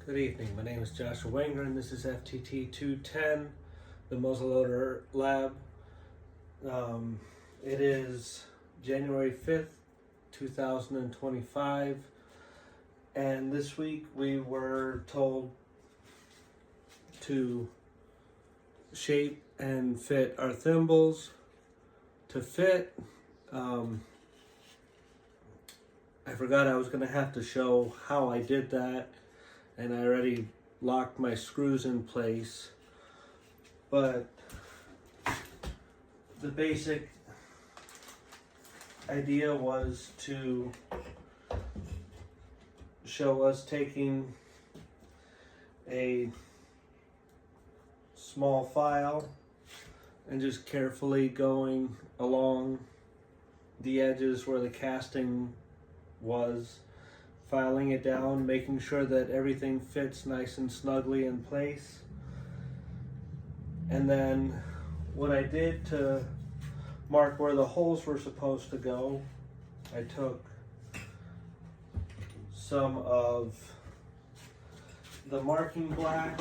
Good evening, my name is Joshua Wenger and this is FTT 210, the Muzzleloader Lab. It is January 5th, 2025, and this week we were told to shape and fit our thimbles. To fit, I forgot I was going to have to show how I did that, and I already locked my screws in place, but the basic idea was to show us taking a small file and just carefully going along the edges where the casting was, filing it down, making sure that everything fits nice and snugly in place. And then what I did to mark where the holes were supposed to go, I took some of the marking black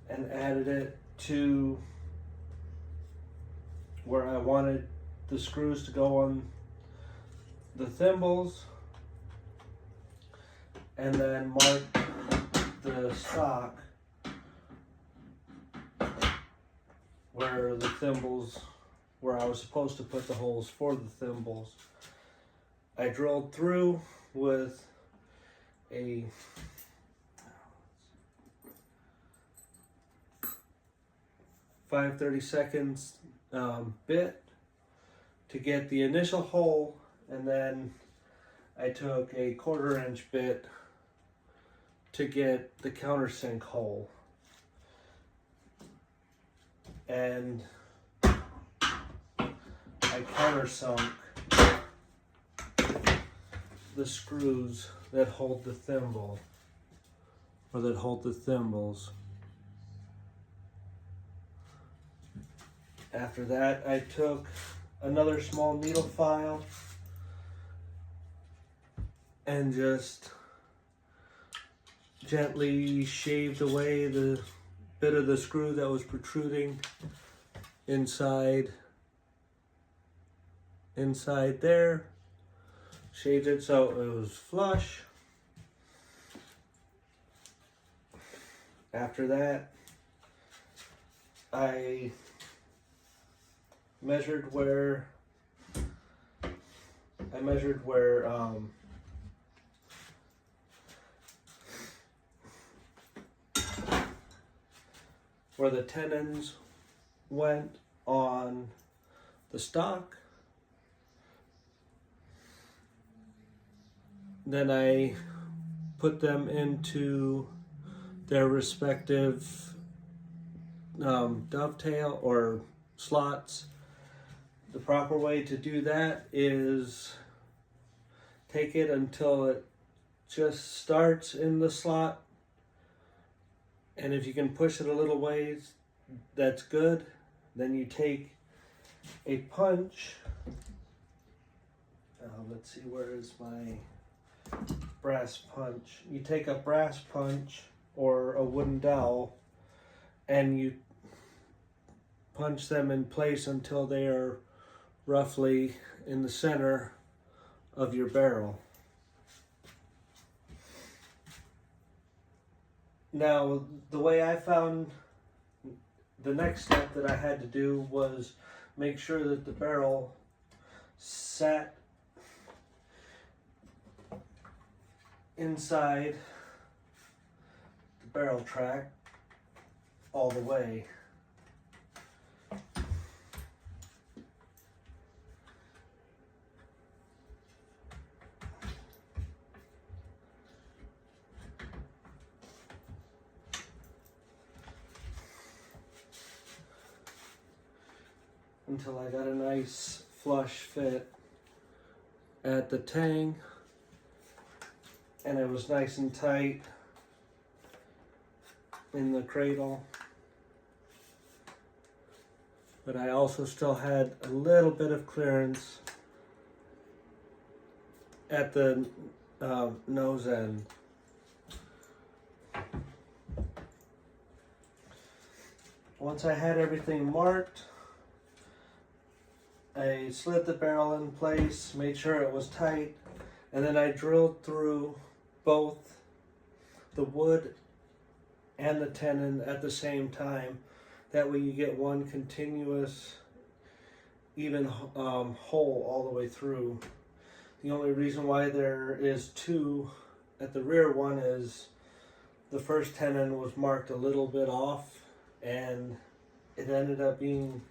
and added it to where I wanted the screws to go on the thimbles, and then marked the stock where the thimbles, where I was supposed to put the holes for the thimbles. I drilled through with a 5/32 bit to get the initial hole, and then I took a 1/4 inch bit to get the countersink hole. And I countersunk the screws that hold the thimble, or that hold the thimbles. After that, I took another small needle file and just gently shaved away the bit of the screw that was protruding inside there. Shaved it so it was flush. After that, I measured where the tenons went on the stock. Then I put them into their respective dovetail or slots. The proper way to do that is take it until it just starts in the slot, and if you can push it a little ways, that's good. Then you take a punch. Let's see, where is my brass punch? You take a brass punch or a wooden dowel and you punch them in place until they are roughly in the center of your barrel. Now, the way I found the next step that I had to do was make sure that the barrel sat inside the barrel track all the way. Until I got a nice flush fit at the tang, and it was nice and tight in the cradle. But I also still had a little bit of clearance at the nose end. Once I had everything marked, I slid the barrel in place, made sure it was tight, and then I drilled through both the wood and the tenon at the same time. That way you get one continuous, even hole all the way through. The only reason why there is two at the rear one is the first tenon was marked a little bit off, and it ended up being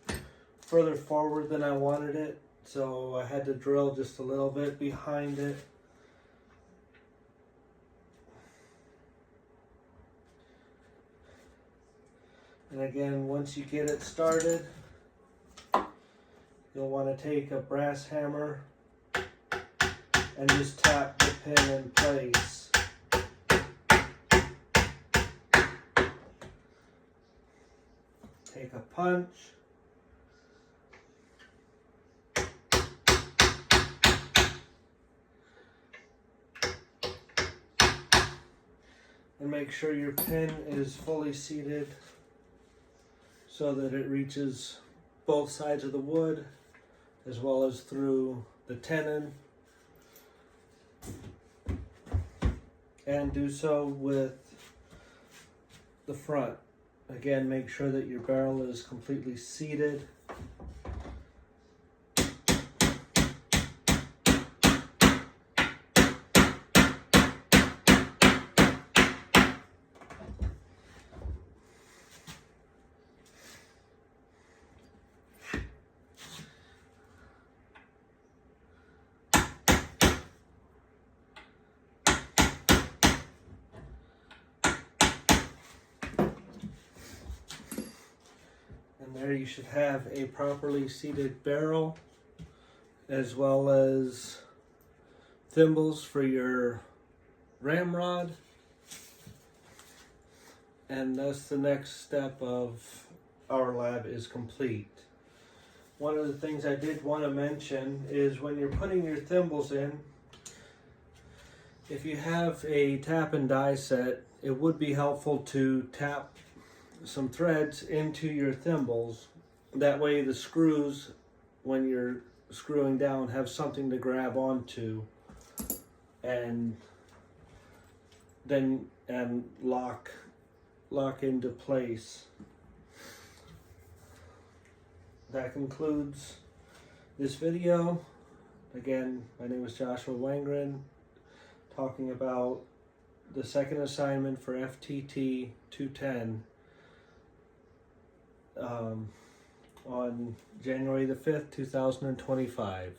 further forward than I wanted it, so I had to drill just a little bit behind it. And again, once you get it started, you'll want to take a brass hammer and just tap the pin in place. Take a punch. And make sure your pin is fully seated so that it reaches both sides of the wood as well as through the tenon. And do so with the front. Again, make sure that your barrel is completely seated. And there you should have a properly seated barrel, as well as thimbles for your ramrod. And thus the next step of our lab is complete. One of the things I did want to mention is when you're putting your thimbles in, if you have a tap and die set, it would be helpful to tap some threads into your thimbles. That way the screws, when you're screwing down, have something to grab onto and then lock into place. That concludes this video. Again, my name is Joshua Wangren, talking about the second assignment for FTT 210 on January the 5th, 2025.